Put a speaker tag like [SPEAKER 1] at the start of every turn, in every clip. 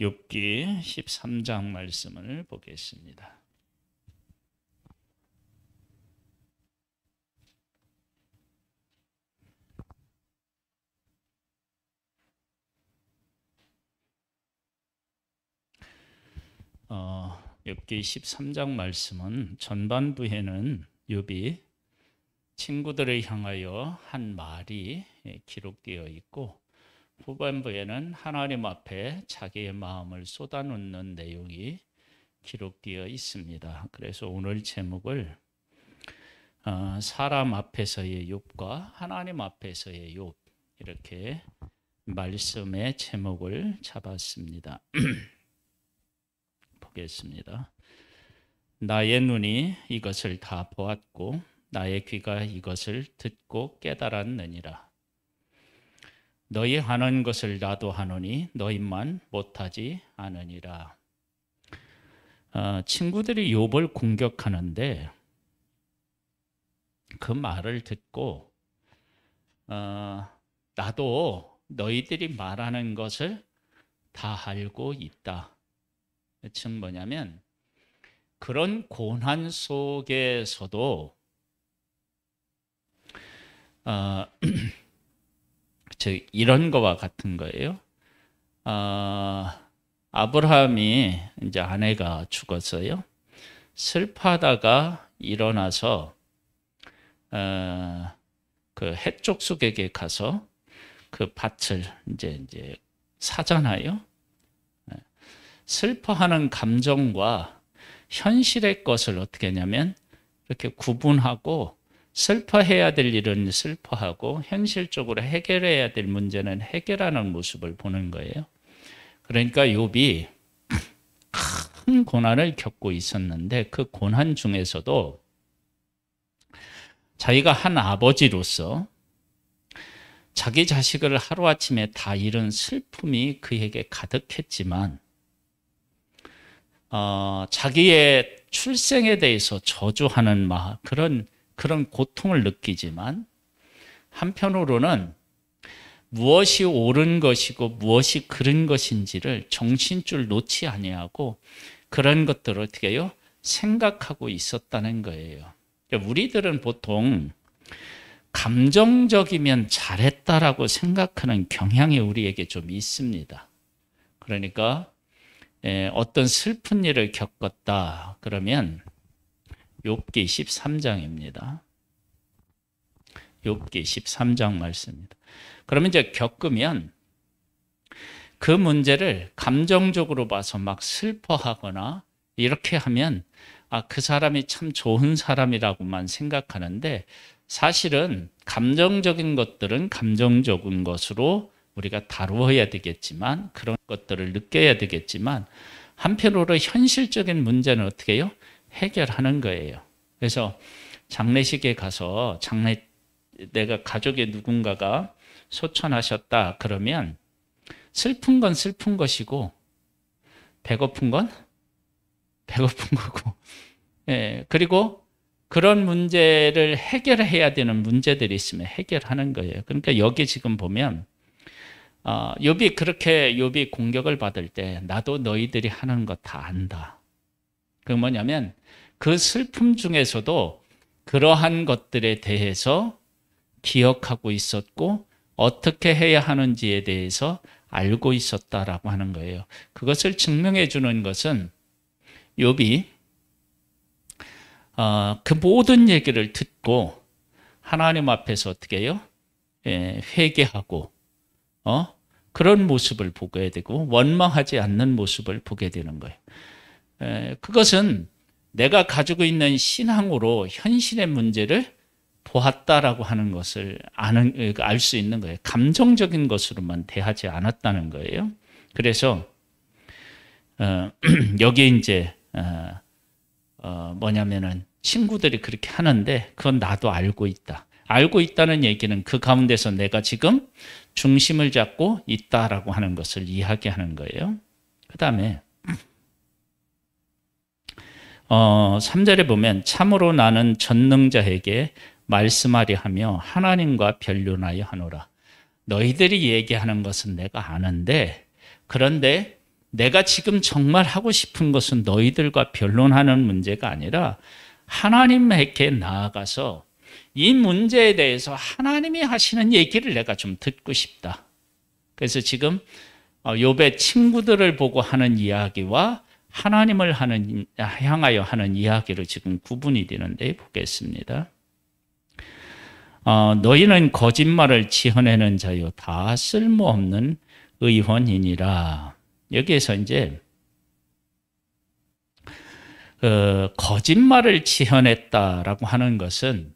[SPEAKER 1] 욥기 13장 말씀을 보겠습니다. 욥기 13장 말씀은 전반부에는 욥이 친구들을 향하여 한 말이 기록되어 있고, 후반부에는 하나님 앞에 자기의 마음을 쏟아놓는 내용이 기록되어 있습니다. 그래서 오늘 제목을 사람 앞에서의 욥과 하나님 앞에서의 욥, 이렇게 말씀의 제목을 잡았습니다. 보겠습니다. 나의 눈이 이것을 다 보았고 나의 귀가 이것을 듣고 깨달았느니라. 너희 하는 것을 나도 하노니 너희만 못하지 않으니라. 친구들이 욥을 공격하는데 그 말을 듣고 나도 너희들이 말하는 것을 다 알고 있다. 즉 뭐냐면, 그런 고난 속에서도 이런 거와 같은 거예요. 아브라함이 이제 아내가 죽었어요. 슬퍼하다가 일어나서 그 헷족속에게 가서 그 밭을 이제 사잖아요. 슬퍼하는 감정과 현실의 것을 어떻게 하냐면 이렇게 구분하고, 슬퍼해야 될 일은 슬퍼하고 현실적으로 해결해야 될 문제는 해결하는 모습을 보는 거예요. 그러니까 욥이 큰 고난을 겪고 있었는데 그 고난 중에서도 자기가 한 아버지로서 자기 자식을 하루아침에 다 잃은 슬픔이 그에게 가득했지만, 자기의 출생에 대해서 저주하는 그런 고통을 느끼지만, 한편으로는 무엇이 옳은 것이고 무엇이 그른 것인지를 정신줄 놓지 아니하고 그런 것들을 어떻게 해요? 생각하고 있었다는 거예요. 우리들은 보통 감정적이면 잘했다라고 생각하는 경향이 우리에게 좀 있습니다. 그러니까 어떤 슬픈 일을 겪었다 그러면 욥기 13장입니다. 욥기 13장 말씀입니다. 그러면 이제 겪으면 그 문제를 감정적으로 봐서 막 슬퍼하거나 이렇게 하면 그 사람이 참 좋은 사람이라고만 생각하는데, 사실은 감정적인 것들은 감정적인 것으로 우리가 다루어야 되겠지만, 그런 것들을 느껴야 되겠지만, 한편으로 현실적인 문제는 어떻게 해요? 해결하는 거예요. 그래서 장례식에 가서 내가 가족의 누군가가 소천하셨다 그러면 슬픈 건 슬픈 것이고 배고픈 건 배고픈 거고, 그리고 그런 문제를 해결해야 되는 문제들이 있으면 해결하는 거예요. 그러니까 여기 지금 보면 욥이 공격을 받을 때 나도 너희들이 하는 거 다 안다. 그 뭐냐면 그 슬픔 중에서도 그러한 것들에 대해서 기억하고 있었고 어떻게 해야 하는지에 대해서 알고 있었다라고 하는 거예요. 그것을 증명해 주는 것은 욥이 그 모든 얘기를 듣고 하나님 앞에서 어떻게 해요? 회개하고 그런 모습을 보게 되고 원망하지 않는 모습을 보게 되는 거예요. 그것은 내가 가지고 있는 신앙으로 현실의 문제를 보았다라고 하는 것을 알 수 있는 거예요. 감정적인 것으로만 대하지 않았다는 거예요. 그래서 여기 이제 뭐냐면은 친구들이 그렇게 하는데 그건 나도 알고 있다. 알고 있다는 얘기는 그 가운데서 내가 지금 중심을 잡고 있다라고 하는 것을 이야기하는 거예요. 그 다음에 3절에 보면 참으로 나는 전능자에게 말씀하려 하며 하나님과 변론하여 하노라. 너희들이 얘기하는 것은 내가 아는데, 그런데 내가 지금 정말 하고 싶은 것은 너희들과 변론하는 문제가 아니라 하나님에게 나아가서 이 문제에 대해서 하나님이 하시는 얘기를 내가 좀 듣고 싶다. 그래서 지금 욥의 친구들을 보고 하는 이야기와 하나님을 향하여 하는 이야기로 지금 구분이 되는데 보겠습니다. 너희는 거짓말을 지어내는 자요 다 쓸모없는 의원이니라. 여기에서 이제 거짓말을 지어냈다라고 하는 것은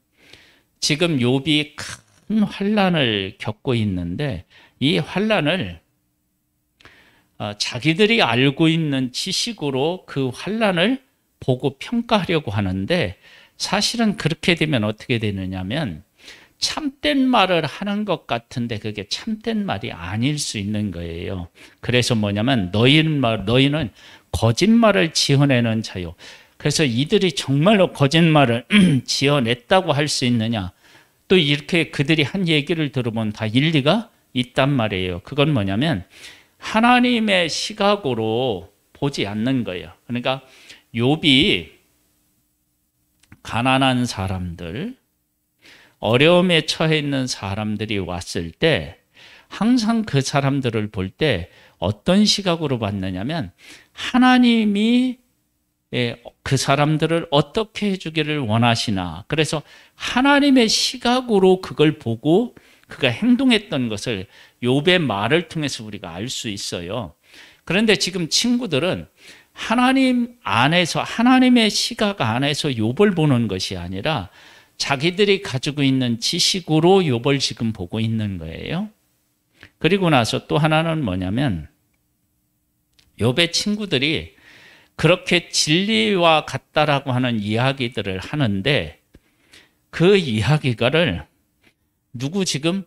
[SPEAKER 1] 지금 욥이 큰 환난을 겪고 있는데 이 환난을 자기들이 알고 있는 지식으로 그 환난을 보고 평가하려고 하는데 사실은 그렇게 되면 어떻게 되느냐면 참된 말을 하는 것 같은데 그게 참된 말이 아닐 수 있는 거예요. 그래서 뭐냐면 너희는 거짓말을 지어내는 자요. 그래서 이들이 정말로 거짓말을 지어냈다고 할 수 있느냐. 또 이렇게 그들이 한 얘기를 들어보면 다 일리가 있단 말이에요. 그건 뭐냐면 하나님의 시각으로 보지 않는 거예요. 그러니까 욥이 가난한 사람들, 어려움에 처해 있는 사람들이 왔을 때 항상 그 사람들을 볼 때 어떤 시각으로 봤느냐면 하나님이 그 사람들을 어떻게 해주기를 원하시나. 그래서 하나님의 시각으로 그걸 보고 그가 행동했던 것을 욥의 말을 통해서 우리가 알 수 있어요. 그런데 지금 친구들은 하나님 안에서 하나님의 시각 안에서 욥을 보는 것이 아니라 자기들이 가지고 있는 지식으로 욥을 지금 보고 있는 거예요. 그리고 나서 또 하나는 뭐냐면 욥의 친구들이 그렇게 진리와 같다라고 하는 이야기들을 하는데 그 이야기가를 누구 지금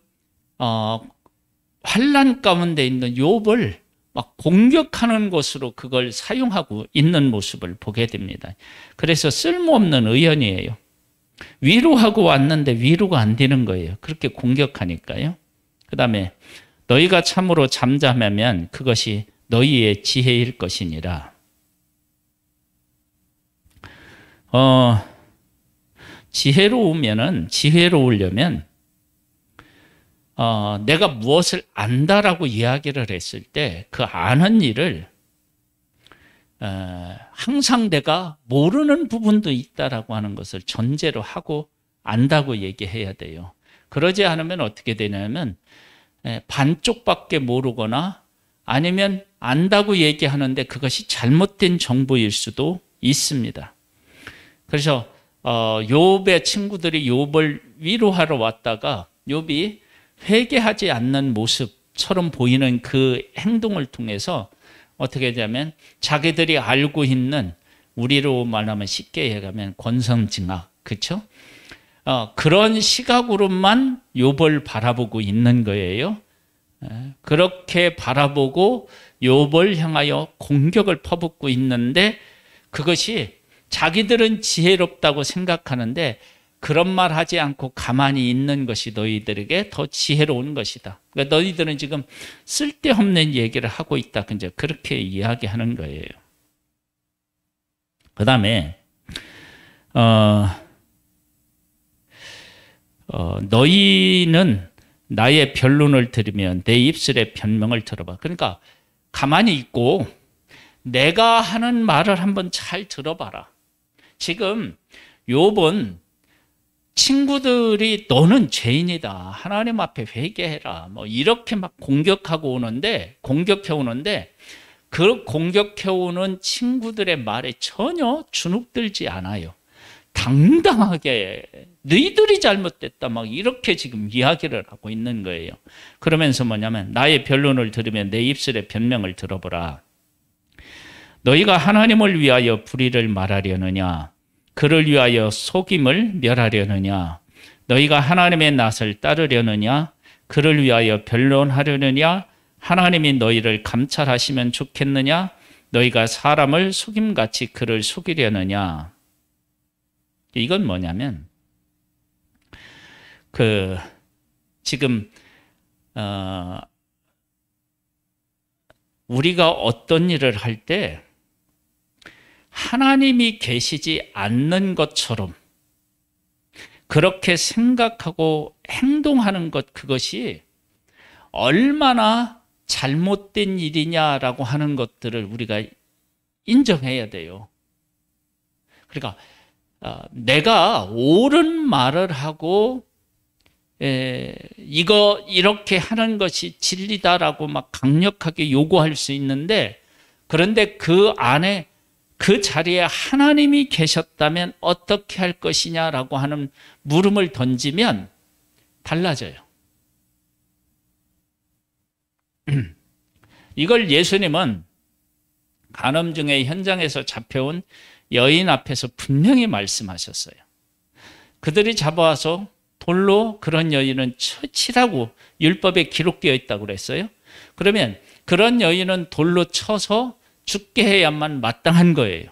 [SPEAKER 1] 환난 가운데 있는 욥을 막 공격하는 것으로 그걸 사용하고 있는 모습을 보게 됩니다. 그래서 쓸모없는 의언이에요. 위로하고 왔는데 위로가 안 되는 거예요. 그렇게 공격하니까요. 그 다음에 너희가 참으로 잠잠하면 그것이 너희의 지혜일 것이니라. 지혜로우려면 내가 무엇을 안다라고 이야기를 했을 때 그 아는 일을 항상 내가 모르는 부분도 있다라고 하는 것을 전제로 하고 안다고 얘기해야 돼요. 그러지 않으면 어떻게 되냐면 반쪽밖에 모르거나 아니면 안다고 얘기하는데 그것이 잘못된 정보일 수도 있습니다. 그래서 욥의 친구들이 욥을 위로하러 왔다가 욥이 회개하지 않는 모습처럼 보이는 그 행동을 통해서 어떻게 되냐면 자기들이 알고 있는 우리로 말하면 쉽게 얘기하면 권선징악, 그렇죠? 그런 시각으로만 욥을 바라보고 있는 거예요. 그렇게 바라보고 욥을 향하여 공격을 퍼붓고 있는데 그것이 자기들은 지혜롭다고 생각하는데 그런 말 하지 않고 가만히 있는 것이 너희들에게 더 지혜로운 것이다. 그러니까 너희들은 지금 쓸데없는 얘기를 하고 있다. 이제 그렇게 이야기하는 거예요. 그 다음에 너희는 나의 변론을 들으면 내 입술의 변명을 들어봐. 그러니까 가만히 있고 내가 하는 말을 한번 잘 들어봐라. 지금 욥은 친구들이 너는 죄인이다. 하나님 앞에 회개해라. 뭐 이렇게 막 공격해 오는데 그 공격해 오는 친구들의 말에 전혀 주눅들지 않아요. 당당하게 너희들이 잘못됐다. 막 이렇게 지금 이야기를 하고 있는 거예요. 그러면서 뭐냐면 나의 변론을 들으면 내 입술의 변명을 들어보라. 너희가 하나님을 위하여 불의를 말하려느냐? 그를 위하여 속임을 멸하려느냐? 너희가 하나님의 낯을 따르려느냐? 그를 위하여 변론하려느냐? 하나님이 너희를 감찰하시면 좋겠느냐? 너희가 사람을 속임같이 그를 속이려느냐? 이건 뭐냐면 지금 우리가 어떤 일을 할 때 하나님이 계시지 않는 것처럼 그렇게 생각하고 행동하는 것, 그것이 얼마나 잘못된 일이냐라고 하는 것들을 우리가 인정해야 돼요. 그러니까 내가 옳은 말을 하고 이거 이렇게 하는 것이 진리다라고 막 강력하게 요구할 수 있는데, 그런데 그 안에 그 자리에 하나님이 계셨다면 어떻게 할 것이냐라고 하는 물음을 던지면 달라져요. 이걸 예수님은 간음중의 현장에서 잡혀온 여인 앞에서 분명히 말씀하셨어요. 그들이 잡아와서 돌로 그런 여인은 치라고 율법에 기록되어 있다고 그랬어요. 그러면 그런 여인은 돌로 쳐서 죽게 해야만 마땅한 거예요.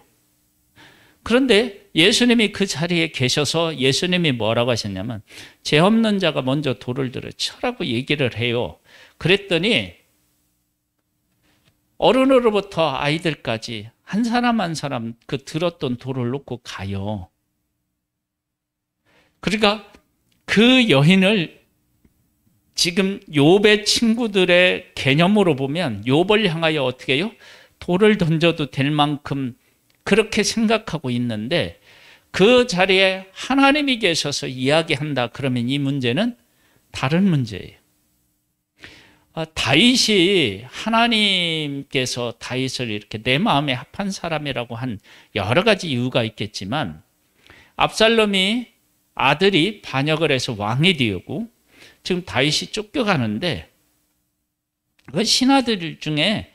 [SPEAKER 1] 그런데 예수님이 그 자리에 계셔서 예수님이 뭐라고 하셨냐면, 죄 없는 자가 먼저 돌을 들어 쳐라고 얘기를 해요. 그랬더니 어른으로부터 아이들까지 한 사람 한 사람 그 들었던 돌을 놓고 가요. 그러니까 그 여인을 지금 욥의 친구들의 개념으로 보면 욥을 향하여 어떻게 해요? 돌을 던져도 될 만큼 그렇게 생각하고 있는데, 그 자리에 하나님이 계셔서 이야기한다 그러면 이 문제는 다른 문제예요. 다윗이 하나님께서 다윗을 이렇게 내 마음에 합한 사람이라고 한 여러 가지 이유가 있겠지만, 압살롬이 아들이 반역을 해서 왕이 되었고 지금 다윗이 쫓겨가는데, 그 신하들 중에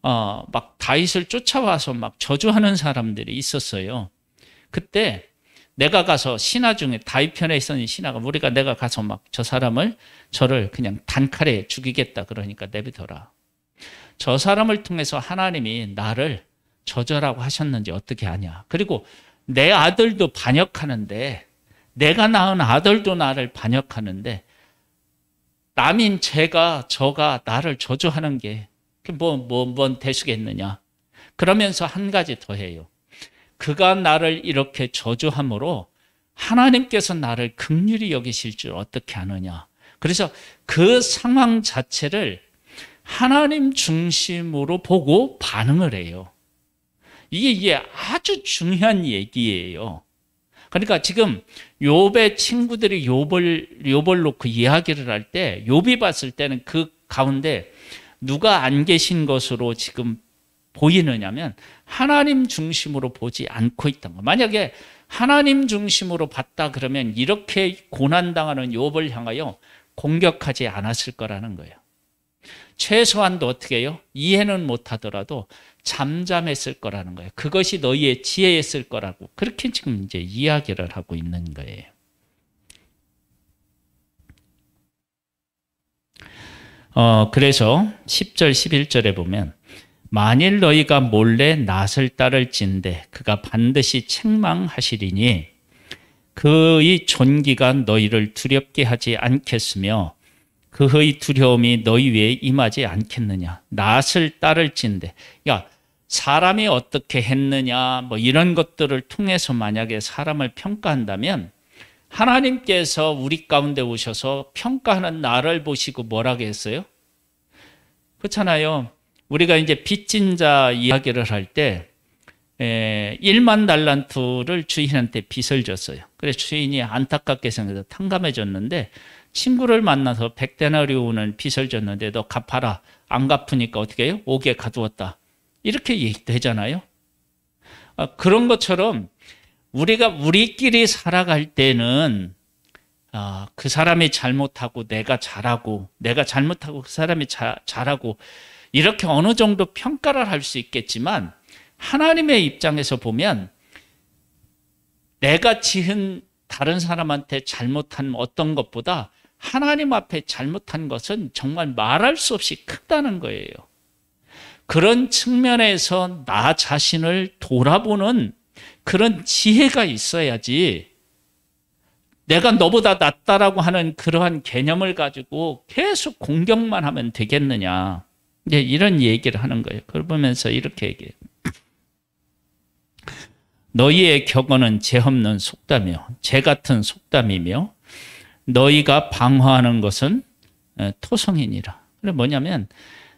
[SPEAKER 1] 막 다윗을 쫓아와서 막 저주하는 사람들이 있었어요. 그때 내가 가서, 신하 중에 다윗 편에 있었는 신하가, 내가 가서 막 저를 그냥 단칼에 죽이겠다 그러니까 내비둬라. 저 사람을 통해서 하나님이 나를 저주라고 하셨는지 어떻게 아냐. 그리고 내 아들도 반역하는데, 내가 낳은 아들도 나를 반역하는데, 남인 저가 나를 저주하는 게 뭔 대수겠느냐. 그러면서 한 가지 더 해요. 그가 나를 이렇게 저주함으로 하나님께서 나를 긍휼히 여기실 줄 어떻게 아느냐. 그래서 그 상황 자체를 하나님 중심으로 보고 반응을 해요. 이게 아주 중요한 얘기예요. 그러니까 지금 욥의 친구들이 욥을 놓고 이야기를 할 때, 욥이 봤을 때는 그 가운데 누가 안 계신 것으로 지금 보이느냐면 하나님 중심으로 보지 않고 있다는 거. 만약에 하나님 중심으로 봤다 그러면 이렇게 고난당하는 욥을 향하여 공격하지 않았을 거라는 거예요. 최소한도 어떻게 해요? 이해는 못하더라도 잠잠했을 거라는 거예요. 그것이 너희의 지혜였을 거라고, 그렇게 지금 이제 이야기를 하고 있는 거예요. 그래서 10절 11절에 보면, 만일 너희가 몰래 낫을 따를진대 그가 반드시 책망하시리니 그의 존귀가 너희를 두렵게 하지 않겠으며 그의 두려움이 너희 위에 임하지 않겠느냐. 낫을 따를진대, 그러니까 사람이 어떻게 했느냐 뭐 이런 것들을 통해서 만약에 사람을 평가한다면, 하나님께서 우리 가운데 오셔서 평가하는 나를 보시고 뭐라고 했어요? 그렇잖아요. 우리가 이제 빚진 자 이야기를 할 때 1만 달란트를 주인한테 빚을 졌어요. 그래서 주인이 안타깝게 생겨서 탕감해줬는데, 친구를 만나서 100데나리온을 빚을 졌는데 너 갚아라. 안 갚으니까 어떻게 해요? 옥에 가두었다. 이렇게 얘기도 하잖아요. 그런 것처럼 우리가 우리끼리 살아갈 때는 그 사람이 잘못하고 내가 잘하고, 내가 잘못하고 그 사람이 잘하고, 이렇게 어느 정도 평가를 할 수 있겠지만, 하나님의 입장에서 보면 내가 지은 다른 사람한테 잘못한 어떤 것보다 하나님 앞에 잘못한 것은 정말 말할 수 없이 크다는 거예요. 그런 측면에서 나 자신을 돌아보는 그런 지혜가 있어야지, 내가 너보다 낫다라고 하는 그러한 개념을 가지고 계속 공격만 하면 되겠느냐. 이제 이런 얘기를 하는 거예요. 그걸 보면서 이렇게 얘기해요. 너희의 격언은 죄 없는 속담이요, 죄 같은 속담이며 너희가 방어하는 것은 토성이니라. 그게 뭐냐면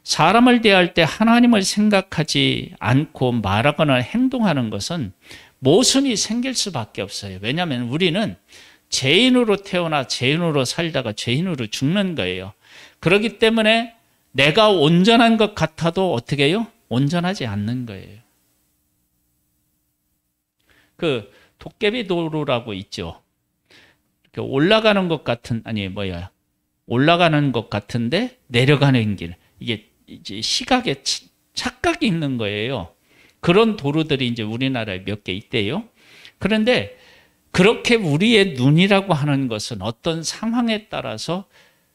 [SPEAKER 1] 사람을 대할 때 하나님을 생각하지 않고 말하거나 행동하는 것은 모순이 생길 수밖에 없어요. 왜냐하면 우리는 죄인으로 태어나 죄인으로 살다가 죄인으로 죽는 거예요. 그렇기 때문에 내가 온전한 것 같아도 어떻게 해요? 온전하지 않는 거예요. 그 도깨비 도로라고 있죠. 이렇게 올라가는 것 같은, 올라가는 것 같은데 내려가는 길. 이게 이제 시각에 착각이 있는 거예요. 그런 도로들이 이제 우리나라에 몇 개 있대요. 그런데 그렇게 우리의 눈이라고 하는 것은 어떤 상황에 따라서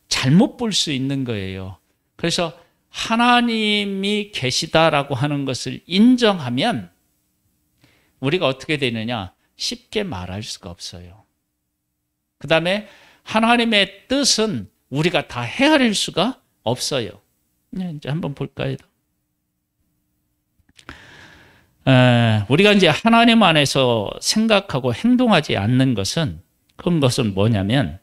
[SPEAKER 1] 잘못 볼 수 있는 거예요. 그래서 하나님이 계시다라고 하는 것을 인정하면 우리가 어떻게 되느냐? 쉽게 말할 수가 없어요. 그 다음에 하나님의 뜻은 우리가 다 헤아릴 수가 없어요. 이제 한번 볼까요? 우리가 이제 하나님 안에서 생각하고 행동하지 않는 것은, 그런 것은 뭐냐면,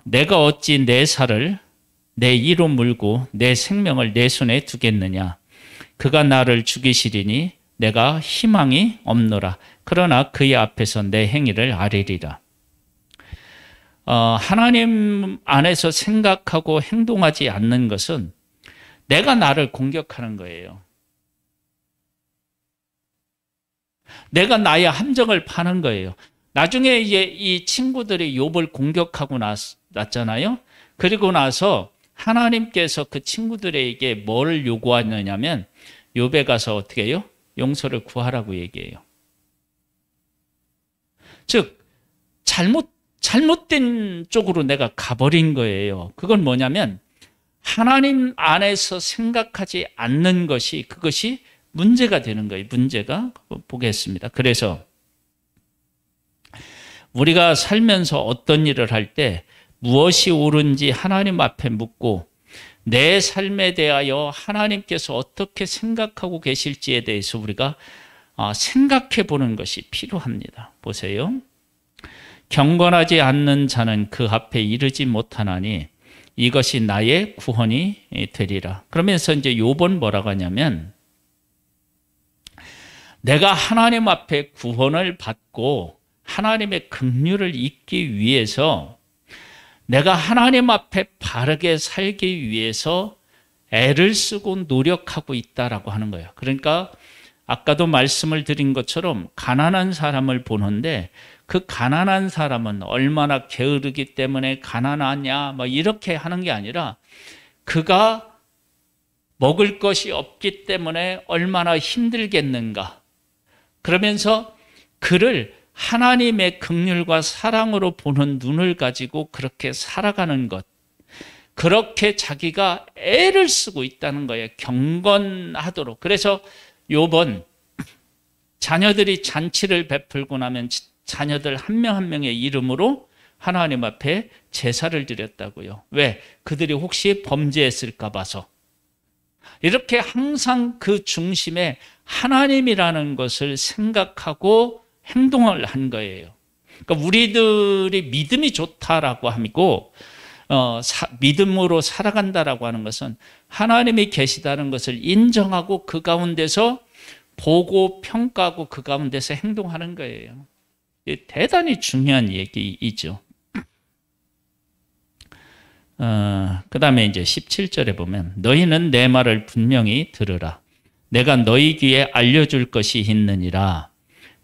[SPEAKER 1] 내가 어찌 내 살을 내 이로 물고 내 생명을 내 손에 두겠느냐. 그가 나를 죽이시리니 내가 희망이 없노라. 그러나 그의 앞에서 내 행위를 아뢰리라. 하나님 안에서 생각하고 행동하지 않는 것은 내가 나를 공격하는 거예요. 내가 나의 함정을 파는 거예요. 나중에 이제 이 친구들이 욥을 공격하고 났잖아요. 그리고 나서 하나님께서 그 친구들에게 뭘 요구하느냐면 욥에 가서 어떻게 해요? 용서를 구하라고 얘기해요. 즉 잘못된 쪽으로 내가 가버린 거예요. 그건 뭐냐면 하나님 안에서 생각하지 않는 것이, 그것이 문제가 되는 거예요. 문제가. 보겠습니다. 그래서 우리가 살면서 어떤 일을 할 때 무엇이 옳은지 하나님 앞에 묻고 내 삶에 대하여 하나님께서 어떻게 생각하고 계실지에 대해서 우리가 생각해 보는 것이 필요합니다. 보세요. 경건하지 않는 자는 그 앞에 이르지 못하나니 이것이 나의 구원이 되리라. 그러면서 이제 욥은 뭐라고 하냐면 내가 하나님 앞에 구원을 받고 하나님의 긍휼을 잊기 위해서 내가 하나님 앞에 바르게 살기 위해서 애를 쓰고 노력하고 있다라고 하는 거예요. 그러니까 아까도 말씀을 드린 것처럼 가난한 사람을 보는데 그 가난한 사람은 얼마나 게으르기 때문에 가난하냐 뭐 이렇게 하는 게 아니라 그가 먹을 것이 없기 때문에 얼마나 힘들겠는가. 그러면서 그를 하나님의 긍휼과 사랑으로 보는 눈을 가지고 그렇게 살아가는 것, 그렇게 자기가 애를 쓰고 있다는 거예요. 경건하도록. 그래서 욥은 자녀들이 잔치를 베풀고 나면 자녀들 한 명 한 명의 이름으로 하나님 앞에 제사를 드렸다고요. 왜? 그들이 혹시 범죄했을까 봐서. 이렇게 항상 그 중심에 하나님이라는 것을 생각하고 행동을 한 거예요. 그러니까 우리들이 믿음이 좋다라고 하고 믿음으로 살아간다라고 하는 것은 하나님이 계시다는 것을 인정하고 그 가운데서 보고 평가하고 그 가운데서 행동하는 거예요. 대단히 중요한 얘기이죠. 그 다음에 이제 17절에 보면 너희는 내 말을 분명히 들으라. 내가 너희 귀에 알려줄 것이 있느니라.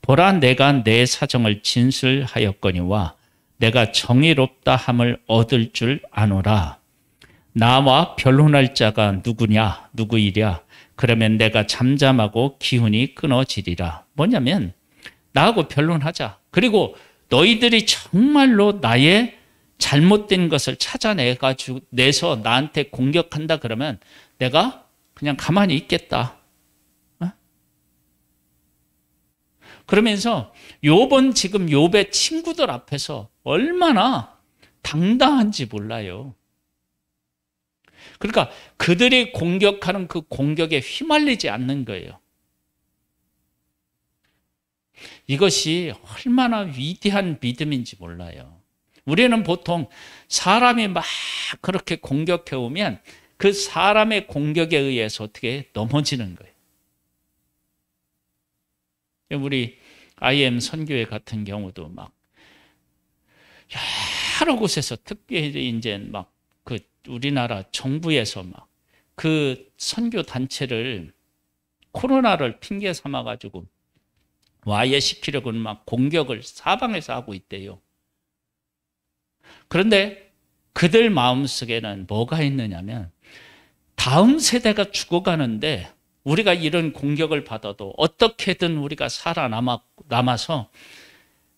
[SPEAKER 1] 보라, 내가 내 사정을 진술하였거니와 내가 정의롭다 함을 얻을 줄 아노라. 나와 변론할 자가 누구이랴. 그러면 내가 잠잠하고 기운이 끊어지리라. 뭐냐면 나하고 변론하자. 그리고 너희들이 정말로 나의 잘못된 것을 내서 나한테 공격한다 그러면 내가 그냥 가만히 있겠다. 그러면서 욥은 지금 욥의 친구들 앞에서 얼마나 당당한지 몰라요. 그러니까 그들이 공격하는 그 공격에 휘말리지 않는 거예요. 이것이 얼마나 위대한 믿음인지 몰라요. 우리는 보통 사람이 막 그렇게 공격해 오면 그 사람의 공격에 의해서 어떻게 넘어지는 거예요. 우리 IM 선교회 같은 경우도 막 여러 곳에서 특별히 이제 막 그 우리나라 정부에서 막 그 선교 단체를 코로나를 핑계 삼아 가지고 와해시키려고 막 공격을 사방에서 하고 있대요. 그런데 그들 마음속에는 뭐가 있느냐면 다음 세대가 죽어가는데 우리가 이런 공격을 받아도 어떻게든 우리가 살아남아서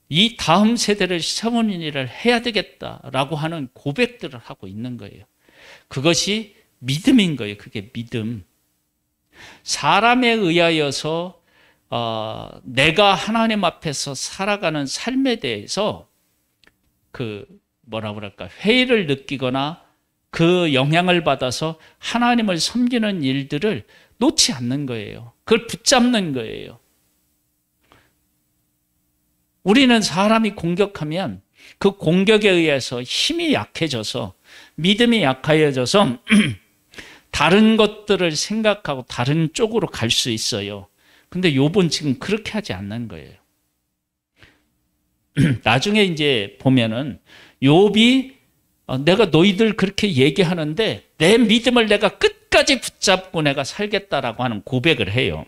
[SPEAKER 1] 이 다음 세대를 세우는 일을 해야 되겠다라고 하는 고백들을 하고 있는 거예요. 그것이 믿음인 거예요. 그게 믿음. 사람에 의하여서 내가 하나님 앞에서 살아가는 삶에 대해서 그 뭐라 그럴까 회의를 느끼거나 그 영향을 받아서 하나님을 섬기는 일들을 놓지 않는 거예요. 그걸 붙잡는 거예요. 우리는 사람이 공격하면 그 공격에 의해서 힘이 약해져서 믿음이 약해져서 다른 것들을 생각하고 다른 쪽으로 갈 수 있어요. 근데 욥은 지금 그렇게 하지 않는 거예요. 나중에 이제 보면은 욥이 내가 너희들 그렇게 얘기하는데 내 믿음을 내가 끝까지 붙잡고 내가 살겠다라고 하는 고백을 해요.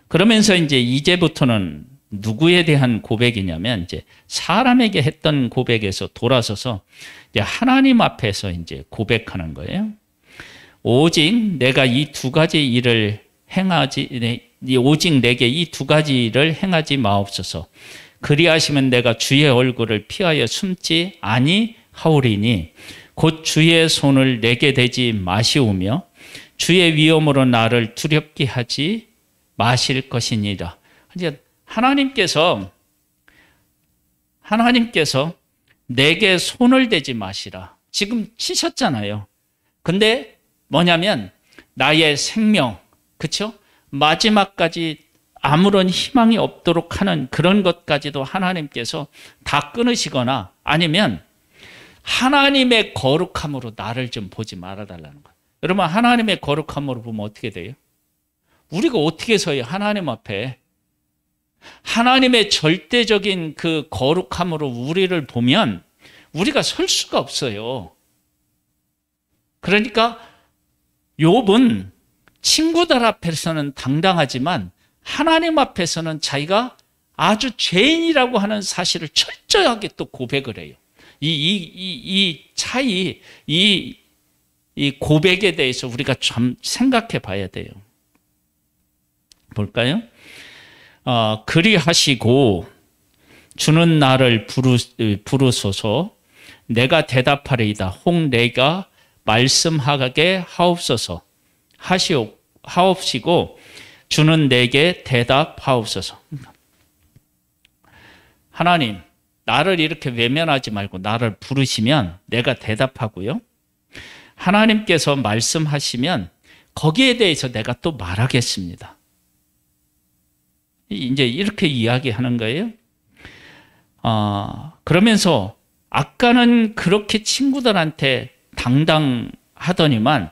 [SPEAKER 1] 그러면서 이제부터는 누구에 대한 고백이냐면 이제 사람에게 했던 고백에서 돌아서서 이제 하나님 앞에서 이제 고백하는 거예요. 오직 내가 이 두 가지 일을 오직 내게 이 두 가지 일을 행하지 마옵소서. 그리하시면 내가 주의 얼굴을 피하여 숨지 아니하오리니 곧 주의 손을 내게 대지 마시오며 주의 위엄으로 나를 두렵게 하지 마실 것이니라. 이제 하나님께서 내게 손을 대지 마시라. 지금 치셨잖아요. 근데 뭐냐면 나의 생명, 그렇죠? 마지막까지 아무런 희망이 없도록 하는 그런 것까지도 하나님께서 다 끊으시거나 아니면 하나님의 거룩함으로 나를 좀 보지 말아달라는 거예요. 여러분 하나님의 거룩함으로 보면 어떻게 돼요? 우리가 어떻게 서요? 하나님 앞에 하나님의 절대적인 그 거룩함으로 우리를 보면 우리가 설 수가 없어요. 그러니까 욥은 친구들 앞에서는 당당하지만 하나님 앞에서는 자기가 아주 죄인이라고 하는 사실을 철저하게 또 고백을 해요. 이 차이, 이 고백에 대해서 우리가 좀 생각해 봐야 돼요. 볼까요? 그리하시고 주는 나를 부르소서. 내가 대답하리이다. 혹 내가 말씀하게 하옵소서. 하옵시고 주는 내게 대답하옵소서. 하나님, 나를 이렇게 외면하지 말고 나를 부르시면 내가 대답하고요. 하나님께서 말씀하시면 거기에 대해서 내가 또 말하겠습니다. 이제 이렇게 이야기하는 거예요. 그러면서 아까는 그렇게 친구들한테 당당하더니만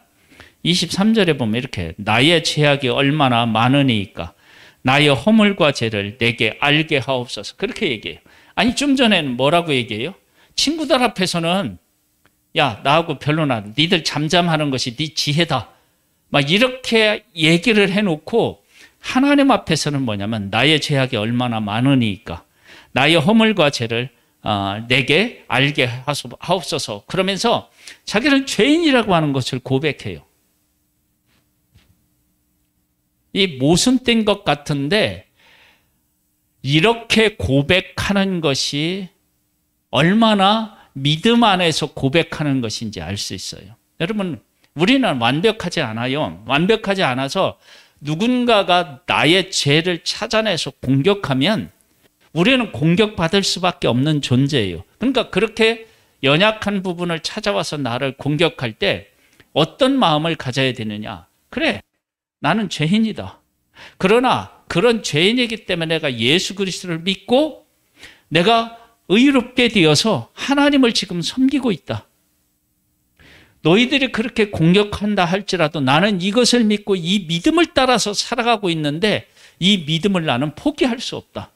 [SPEAKER 1] 23절에 보면 이렇게 나의 죄악이 얼마나 많으니까 나의 허물과 죄를 내게 알게 하옵소서. 그렇게 얘기해요. 아니 좀 전에는 뭐라고 얘기해요? 친구들 앞에서는 야 나하고 별로나 니들 잠잠하는 것이 네 지혜다. 막 이렇게 얘기를 해놓고 하나님 앞에서는 뭐냐면 나의 죄악이 얼마나 많으니까 나의 허물과 죄를 내게 알게 하옵소서. 그러면서 자기를 죄인이라고 하는 것을 고백해요. 이 모순된 것 같은데 이렇게 고백하는 것이 얼마나 믿음 안에서 고백하는 것인지 알 수 있어요. 여러분 우리는 완벽하지 않아요. 완벽하지 않아서 누군가가 나의 죄를 찾아내서 공격하면 우리는 공격받을 수밖에 없는 존재예요. 그러니까 그렇게 연약한 부분을 찾아와서 나를 공격할 때 어떤 마음을 가져야 되느냐? 그래, 나는 죄인이다. 그러나 그런 죄인이기 때문에 내가 예수 그리스도를 믿고 내가 의롭게 되어서 하나님을 지금 섬기고 있다. 너희들이 그렇게 공격한다 할지라도 나는 이것을 믿고 이 믿음을 따라서 살아가고 있는데 이 믿음을 나는 포기할 수 없다.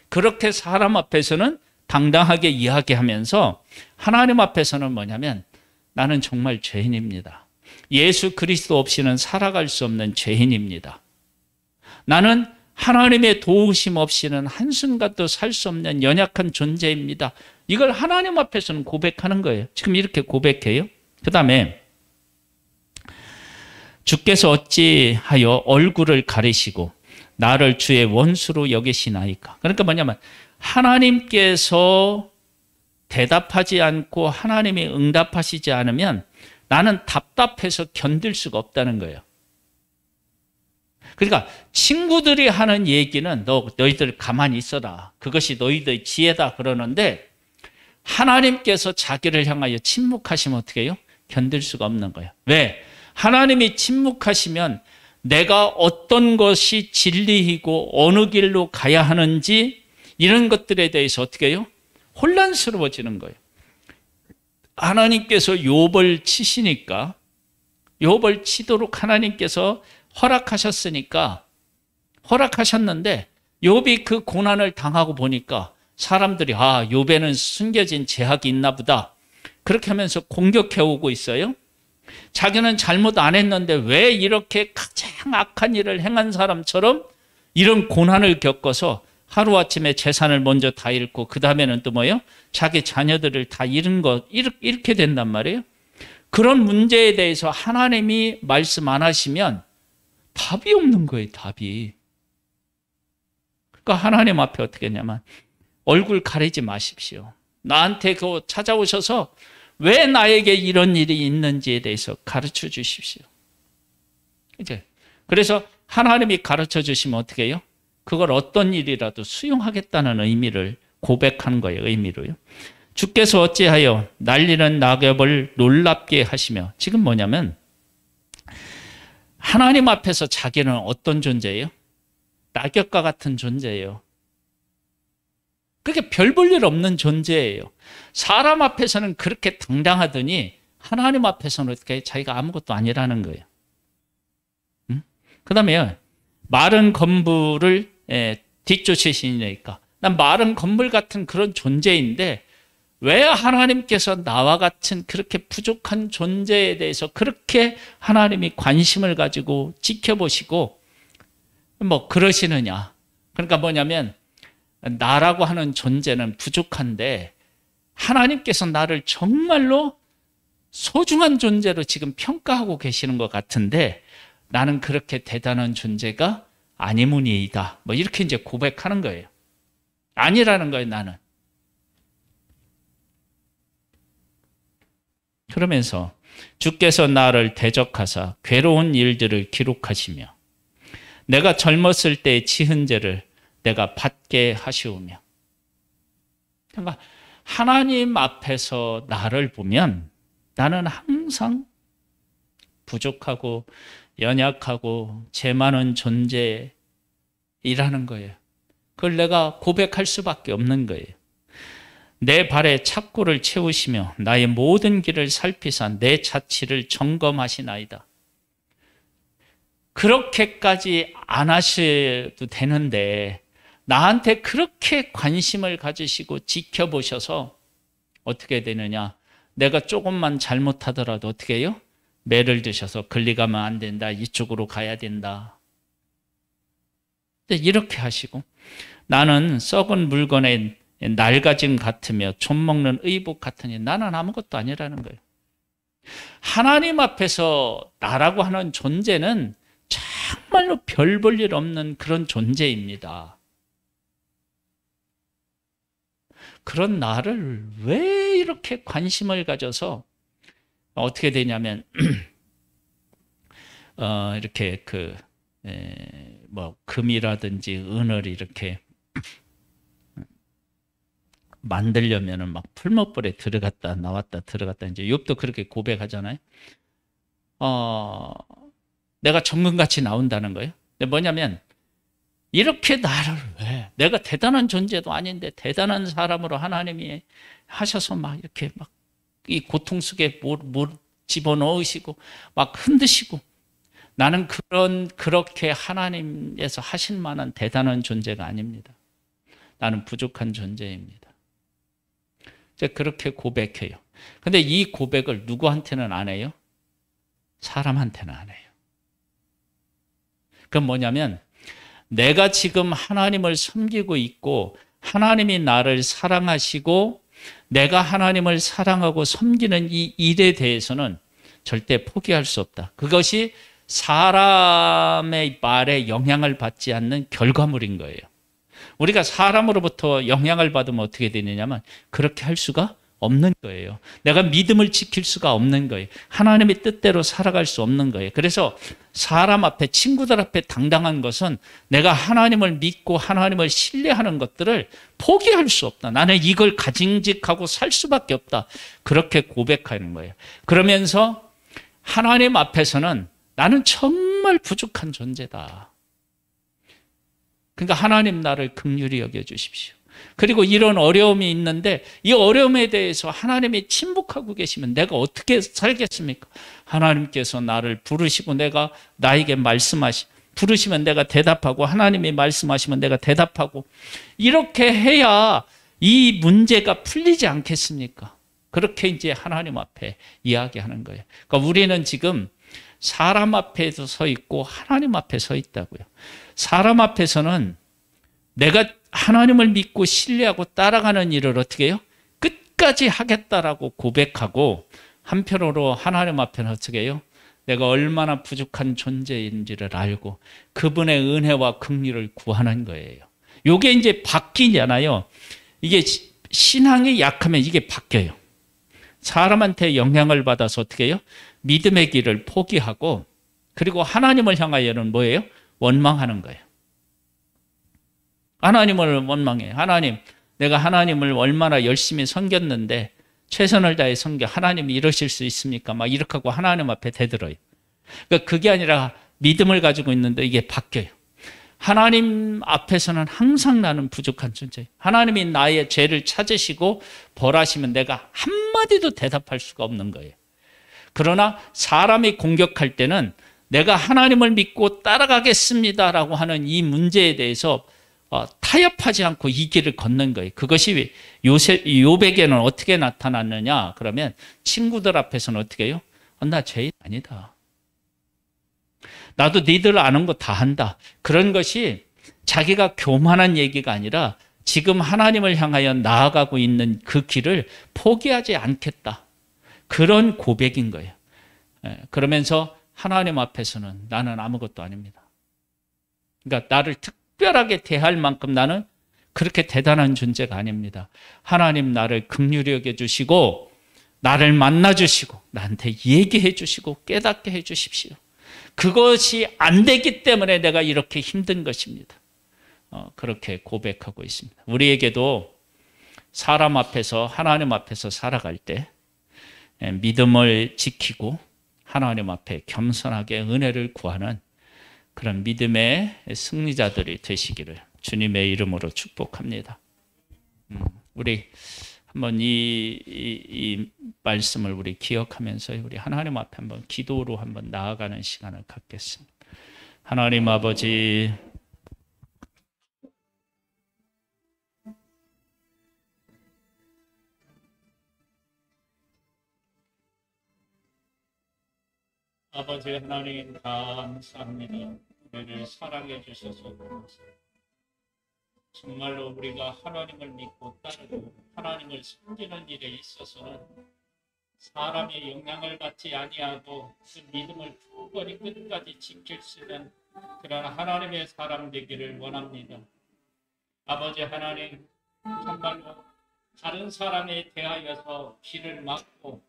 [SPEAKER 1] 그렇게 사람 앞에서는 당당하게 이야기하면서 하나님 앞에서는 뭐냐면 나는 정말 죄인입니다. 예수 그리스도 없이는 살아갈 수 없는 죄인입니다. 나는 하나님의 도우심 없이는 한순간도 살 수 없는 연약한 존재입니다. 이걸 하나님 앞에서는 고백하는 거예요. 지금 이렇게 고백해요. 그 다음에 주께서 어찌하여 얼굴을 가리시고 나를 주의 원수로 여기시나이까. 그러니까 뭐냐면 하나님께서 대답하지 않고 하나님이 응답하시지 않으면 나는 답답해서 견딜 수가 없다는 거예요. 그러니까 친구들이 하는 얘기는 너희들 가만히 있어라. 그것이 너희들의 지혜다 그러는데 하나님께서 자기를 향하여 침묵하시면 어떻게 해요? 견딜 수가 없는 거예요. 왜? 하나님이 침묵하시면 내가 어떤 것이 진리이고 어느 길로 가야 하는지 이런 것들에 대해서 어떻게 해요? 혼란스러워지는 거예요. 하나님께서 욥을 치시니까 욥을 치도록 하나님께서 허락하셨는데 욥이 그 고난을 당하고 보니까 사람들이 욥에는 숨겨진 제약이 있나 보다. 그렇게 하면서 공격해오고 있어요. 자기는 잘못 안 했는데 왜 이렇게 가장 악한 일을 행한 사람처럼 이런 고난을 겪어서 하루아침에 재산을 먼저 다 잃고 그 다음에는 또 뭐예요? 자기 자녀들을 다 잃게 된단 말이에요. 그런 문제에 대해서 하나님이 말씀 안 하시면 답이 없는 거예요. 답이. 그러니까 하나님 앞에 어떻게 했냐면 얼굴 가리지 마십시오. 나한테 찾아오셔서 왜 나에게 이런 일이 있는지에 대해서 가르쳐 주십시오. 이제 그래서 하나님이 가르쳐 주시면 어떻게 해요? 그걸 어떤 일이라도 수용하겠다는 의미를 고백하는 거예요. 의미로요. 주께서 어찌하여 날리는 낙엽을 놀랍게 하시며, 지금 뭐냐면 하나님 앞에서 자기는 어떤 존재예요? 낙엽과 같은 존재예요. 그게 별 볼 일 없는 존재예요. 사람 앞에서는 그렇게 당당하더니 하나님 앞에서는 어떻게 자기가 아무것도 아니라는 거예요. 그 다음에 마른 건물을 뒤쫓으시니까 난 마른 건물 같은 그런 존재인데 왜 하나님께서 나와 같은 그렇게 부족한 존재에 대해서 그렇게 하나님이 관심을 가지고 지켜보시고 뭐 그러시느냐. 그러니까 뭐냐면 나라고 하는 존재는 부족한데 하나님께서 나를 정말로 소중한 존재로 지금 평가하고 계시는 것 같은데 나는 그렇게 대단한 존재가 아니무니이다. 뭐 이렇게 이제 고백하는 거예요. 아니라는 거예요, 나는. 그러면서 주께서 나를 대적하사 괴로운 일들을 기록하시며 내가 젊었을 때의 지은 죄를 내가 받게 하시오며. 그러니까 하나님 앞에서 나를 보면 나는 항상 부족하고 연약하고 죄 많은 존재이라는 거예요. 그걸 내가 고백할 수밖에 없는 거예요. 내 발에 착고를 채우시며 나의 모든 길을 살피사 내 자취를 점검하시나이다. 그렇게까지 안 하셔도 되는데 나한테 그렇게 관심을 가지시고 지켜보셔서 어떻게 되느냐. 내가 조금만 잘못하더라도 어떻게 해요? 매를 드셔서 글리 가면 안 된다. 이쪽으로 가야 된다. 이렇게 하시고 나는 썩은 물건에 낡아짐 같으며 좀 먹는 의복 같으니 나는 아무것도 아니라는 거예요. 하나님 앞에서 나라고 하는 존재는 정말로 별 볼 일 없는 그런 존재입니다. 그런 나를 왜 이렇게 관심을 가져서 어떻게 되냐면 이렇게 뭐 금이라든지 은을 이렇게 만들려면은 막 풀못불에 들어갔다 나왔다 들어갔다 이제 욥도 그렇게 고백하잖아요. 내가 정금같이 나온다는 거예요. 근데 뭐냐면 이렇게 나를 왜 내가 대단한 존재도 아닌데 대단한 사람으로 하나님이 하셔서 막 이렇게 막 이 고통 속에 뭘 집어넣으시고 막 흔드시고 나는 그렇게 하나님께서 하실 만한 대단한 존재가 아닙니다. 나는 부족한 존재입니다. 이제 그렇게 고백해요. 근데 이 고백을 누구한테는 안 해요? 사람한테는 안 해요. 그건 뭐냐면 내가 지금 하나님을 섬기고 있고 하나님이 나를 사랑하시고 내가 하나님을 사랑하고 섬기는 이 일에 대해서는 절대 포기할 수 없다. 그것이 사람의 말에 영향을 받지 않는 결과물인 거예요. 우리가 사람으로부터 영향을 받으면 어떻게 되느냐면 그렇게 할 수가 없는 거예요. 내가 믿음을 지킬 수가 없는 거예요. 하나님의 뜻대로 살아갈 수 없는 거예요. 그래서 사람 앞에 친구들 앞에 당당한 것은 내가 하나님을 믿고 하나님을 신뢰하는 것들을 포기할 수 없다. 나는 이걸 가진직하고 살 수밖에 없다. 그렇게 고백하는 거예요. 그러면서 하나님 앞에서는 나는 정말 부족한 존재다. 그러니까 하나님 나를 긍휼히 여겨주십시오. 그리고 이런 어려움이 있는데 이 어려움에 대해서 하나님이 침묵하고 계시면 내가 어떻게 살겠습니까? 하나님께서 나를 부르시고 나에게 부르시면 내가 대답하고 하나님이 말씀하시면 내가 대답하고 이렇게 해야 이 문제가 풀리지 않겠습니까? 그렇게 이제 하나님 앞에 이야기하는 거예요. 그러니까 우리는 지금 사람 앞에도 서 있고 하나님 앞에 서 있다고요. 사람 앞에서는 내가 하나님을 믿고 신뢰하고 따라가는 일을 어떻게 해요? 끝까지 하겠다라고 고백하고 한편으로 하나님 앞에는 어떻게 해요? 내가 얼마나 부족한 존재인지를 알고 그분의 은혜와 긍휼을 구하는 거예요. 이게 이제 바뀌잖아요. 이게 신앙이 약하면 이게 바뀌어요. 사람한테 영향을 받아서 어떻게 해요? 믿음의 길을 포기하고 그리고 하나님을 향하여는 뭐예요? 원망하는 거예요. 하나님을 원망해. 하나님, 내가 하나님을 얼마나 열심히 섬겼는데 최선을 다해 섬겨 하나님이 이러실 수 있습니까? 막 이렇게 하고 하나님 앞에 대들어요. 그러니까 그게 아니라 믿음을 가지고 있는데 이게 바뀌어요. 하나님 앞에서는 항상 나는 부족한 존재예요. 하나님이 나의 죄를 찾으시고 벌하시면 내가 한마디도 대답할 수가 없는 거예요. 그러나 사람이 공격할 때는 내가 하나님을 믿고 따라가겠습니다라고 하는 이 문제에 대해서 타협하지 않고 이 길을 걷는 거예요. 그것이 욥에게는 어떻게 나타났느냐? 그러면 친구들 앞에서는 어떻게 해요? 나 죄인 아니다. 나도 니들 아는 거 다 한다. 그런 것이 자기가 교만한 얘기가 아니라 지금 하나님을 향하여 나아가고 있는 그 길을 포기하지 않겠다. 그런 고백인 거예요. 그러면서 하나님 앞에서는 나는 아무것도 아닙니다. 그러니까 나를 특별하게 대할 만큼 나는 그렇게 대단한 존재가 아닙니다. 하나님 나를 긍휼히 여겨주시고 나를 만나주시고 나한테 얘기해 주시고 깨닫게 해 주십시오. 그것이 안 되기 때문에 내가 이렇게 힘든 것입니다. 그렇게 고백하고 있습니다. 우리에게도 사람 앞에서 하나님 앞에서 살아갈 때 믿음을 지키고 하나님 앞에 겸손하게 은혜를 구하는 그런 믿음의 승리자들이 되시기를 주님의 이름으로 축복합니다. 우리 한번 이 말씀을 우리 기억하면서 우리 하나님 앞에 한번 기도로 한번 나아가는 시간을 갖겠습니다. 하나님 아버지, 아버지 하나님 감사합니다. 우리를 사랑해 주셔서 감사합니다. 정말로 우리가 하나님을 믿고 따르고 하나님을 섬기는 일에 있어서는 사람의 영향을 받지 아니하고 그 믿음을 굳건히 끝까지 지킬 수 있는 그런 하나님의 사람 되기를 원합니다. 아버지 하나님, 정말로 다른 사람에 대하여서 길을 막고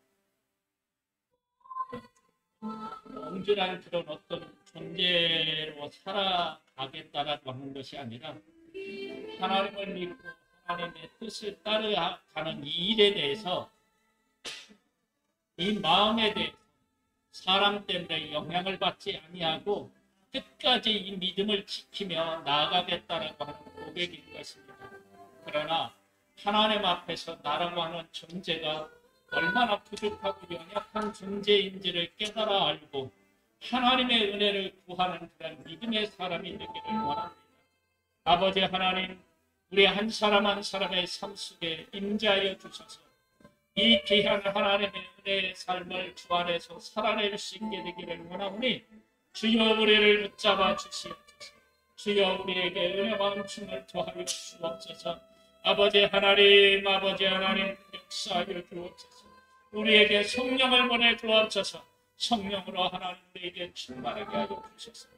[SPEAKER 1] 엉뚱한 그런 어떤 존재로 살아가겠다라고 하는 것이 아니라 하나님을 믿고 하나님의 뜻을 따라가는 이 일에 대해서, 이 마음에 대해서 사람 때문에 영향을 받지 아니하고 끝까지 이 믿음을 지키며 나아가겠다라고 하는 고백인 것입니다. 그러나 하나님 앞에서 나라고 하는 존재가 얼마나 부족하고 연약한 존재인지를 깨달아 알고 하나님의 은혜를 구하는 그런 믿음의 사람이 되기를 원합니다. 아버지 하나님, 우리 한 사람 한 사람의 삶 속에 임재하여 주셔서 이 귀한 하나님의 은혜의 삶을 주 안에서 살아낼 수 있게 되기를 원하오니 주여 우리를 붙잡아 주시옵소서. 주여 우리에게 은혜와 은총을 더하여 주옵소서. 아버지 하나님 역사하여 주옵소서. 우리에게 성령을 보내 주옵소서. 성령으로 하나님 우리에게 충만하게 하여 주셔서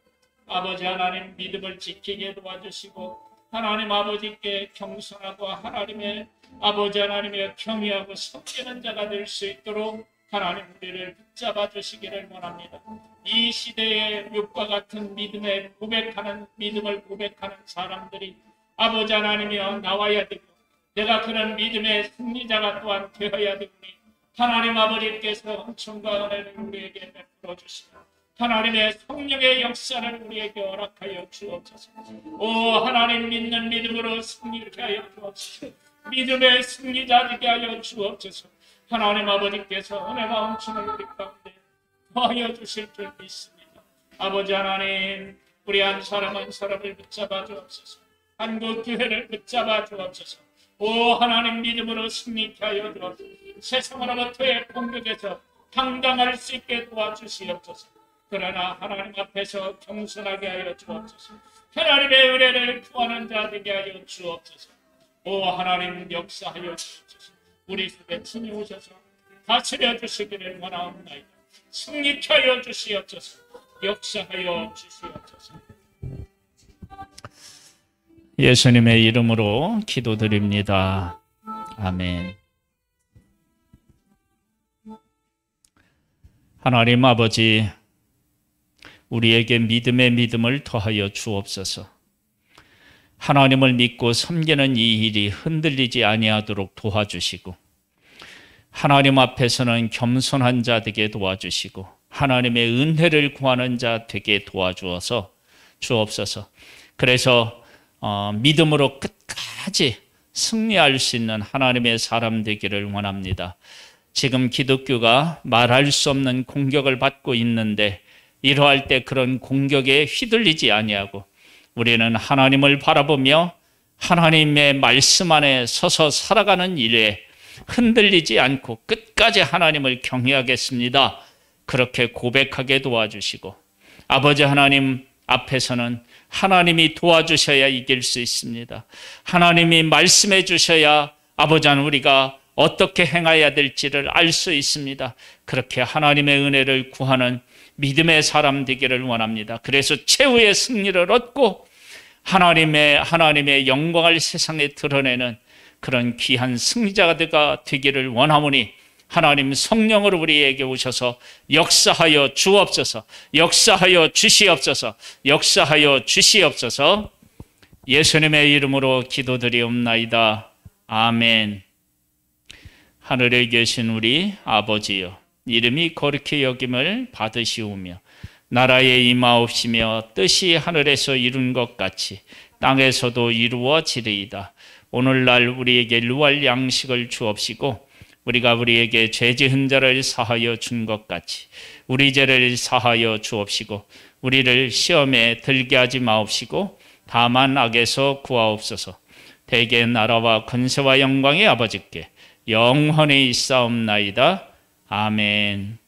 [SPEAKER 1] 아버지 하나님 믿음을 지키게 도와주시고 하나님 아버지께 겸손하고 하나님의 아버지 하나님의 경외하고 섬기는 자가 될 수 있도록 하나님 우리를 붙잡아 주시기를 원합니다. 이 시대에 육과 같은 믿음을 고백하는 사람들이 아버지 하나님이여 나와야 되고 내가 그런 믿음의 승리자가 또한 되어야 되오니 하나님 아버지께서 은총과 은혜를 우리에게 베풀어 주시고 하나님의 성령의 역사를 우리에게 허락하여 주옵소서. 오 하나님 믿는 믿음으로 승리케 하여 주옵소서. 믿음의 승리자 되게 하여 주옵소서. 하나님 아버지께서 은혜와 은총을 우리 가운데 더하여 주실 줄 믿습니다. 아버지 하나님 우리 한 사람 한 사람을 붙잡아 주옵소서. 한국 교회를 붙잡아 주옵소서. 오 하나님 믿음으로 승리케 하여 주옵소서. 세상으로부터의 공격에서 당당할 수 있게 도와주시옵소서. 그러나 하나님 앞에서 겸손하게 하여 주옵소서. 하나님의 은혜를 구하는 자 되게 하여 주옵소서. 오 하나님 역사하여 주옵소서. 우리 속에 친히 오셔서 다스려 주시기를 원하옵나이다. 승리케 하여 주시옵소서. 역사하여 주시옵소서.
[SPEAKER 2] 예수님의 이름으로 기도드립니다. 아멘. 하나님 아버지, 우리에게 믿음의 믿음을 더하여 주옵소서. 하나님을 믿고 섬기는 이 일이 흔들리지 아니하도록 도와주시고 하나님 앞에서는 겸손한 자 되게 도와주시고 하나님의 은혜를 구하는 자 되게 도와주어서 주옵소서. 그래서 믿음으로 끝까지 승리할 수 있는 하나님의 사람 되기를 원합니다. 지금 기독교가 말할 수 없는 공격을 받고 있는데 이러할 때 그런 공격에 휘둘리지 아니하고 우리는 하나님을 바라보며 하나님의 말씀 안에 서서 살아가는 일에 흔들리지 않고 끝까지 하나님을 경외하겠습니다. 그렇게 고백하게 도와주시고 아버지 하나님 앞에서는 하나님이 도와주셔야 이길 수 있습니다. 하나님이 말씀해 주셔야 아버지 하나님 우리가 어떻게 행해야 될지를 알 수 있습니다. 그렇게 하나님의 은혜를 구하는 믿음의 사람 되기를 원합니다. 그래서 최후의 승리를 얻고 하나님의 영광을 세상에 드러내는 그런 귀한 승리자가 되기를 원하오니 하나님 성령으로 우리에게 오셔서 역사하여 주옵소서. 역사하여 주시옵소서. 역사하여 주시옵소서. 예수님의 이름으로 기도드리옵나이다. 아멘. 하늘에 계신 우리 아버지여, 이름이 거룩히 여김을 받으시오며 나라에 임하옵시며 뜻이 하늘에서 이룬 것 같이 땅에서도 이루어지리이다. 오늘날 우리에게 일용할 양식을 주옵시고 우리가 우리에게 죄 지은 자를 사하여 준 것 같이 우리 죄를 사하여 주옵시고 우리를 시험에 들게 하지 마옵시고 다만 악에서 구하옵소서. 대개 나라와 권세와 영광의 아버지께 영원히 있사옵나이다. 아멘.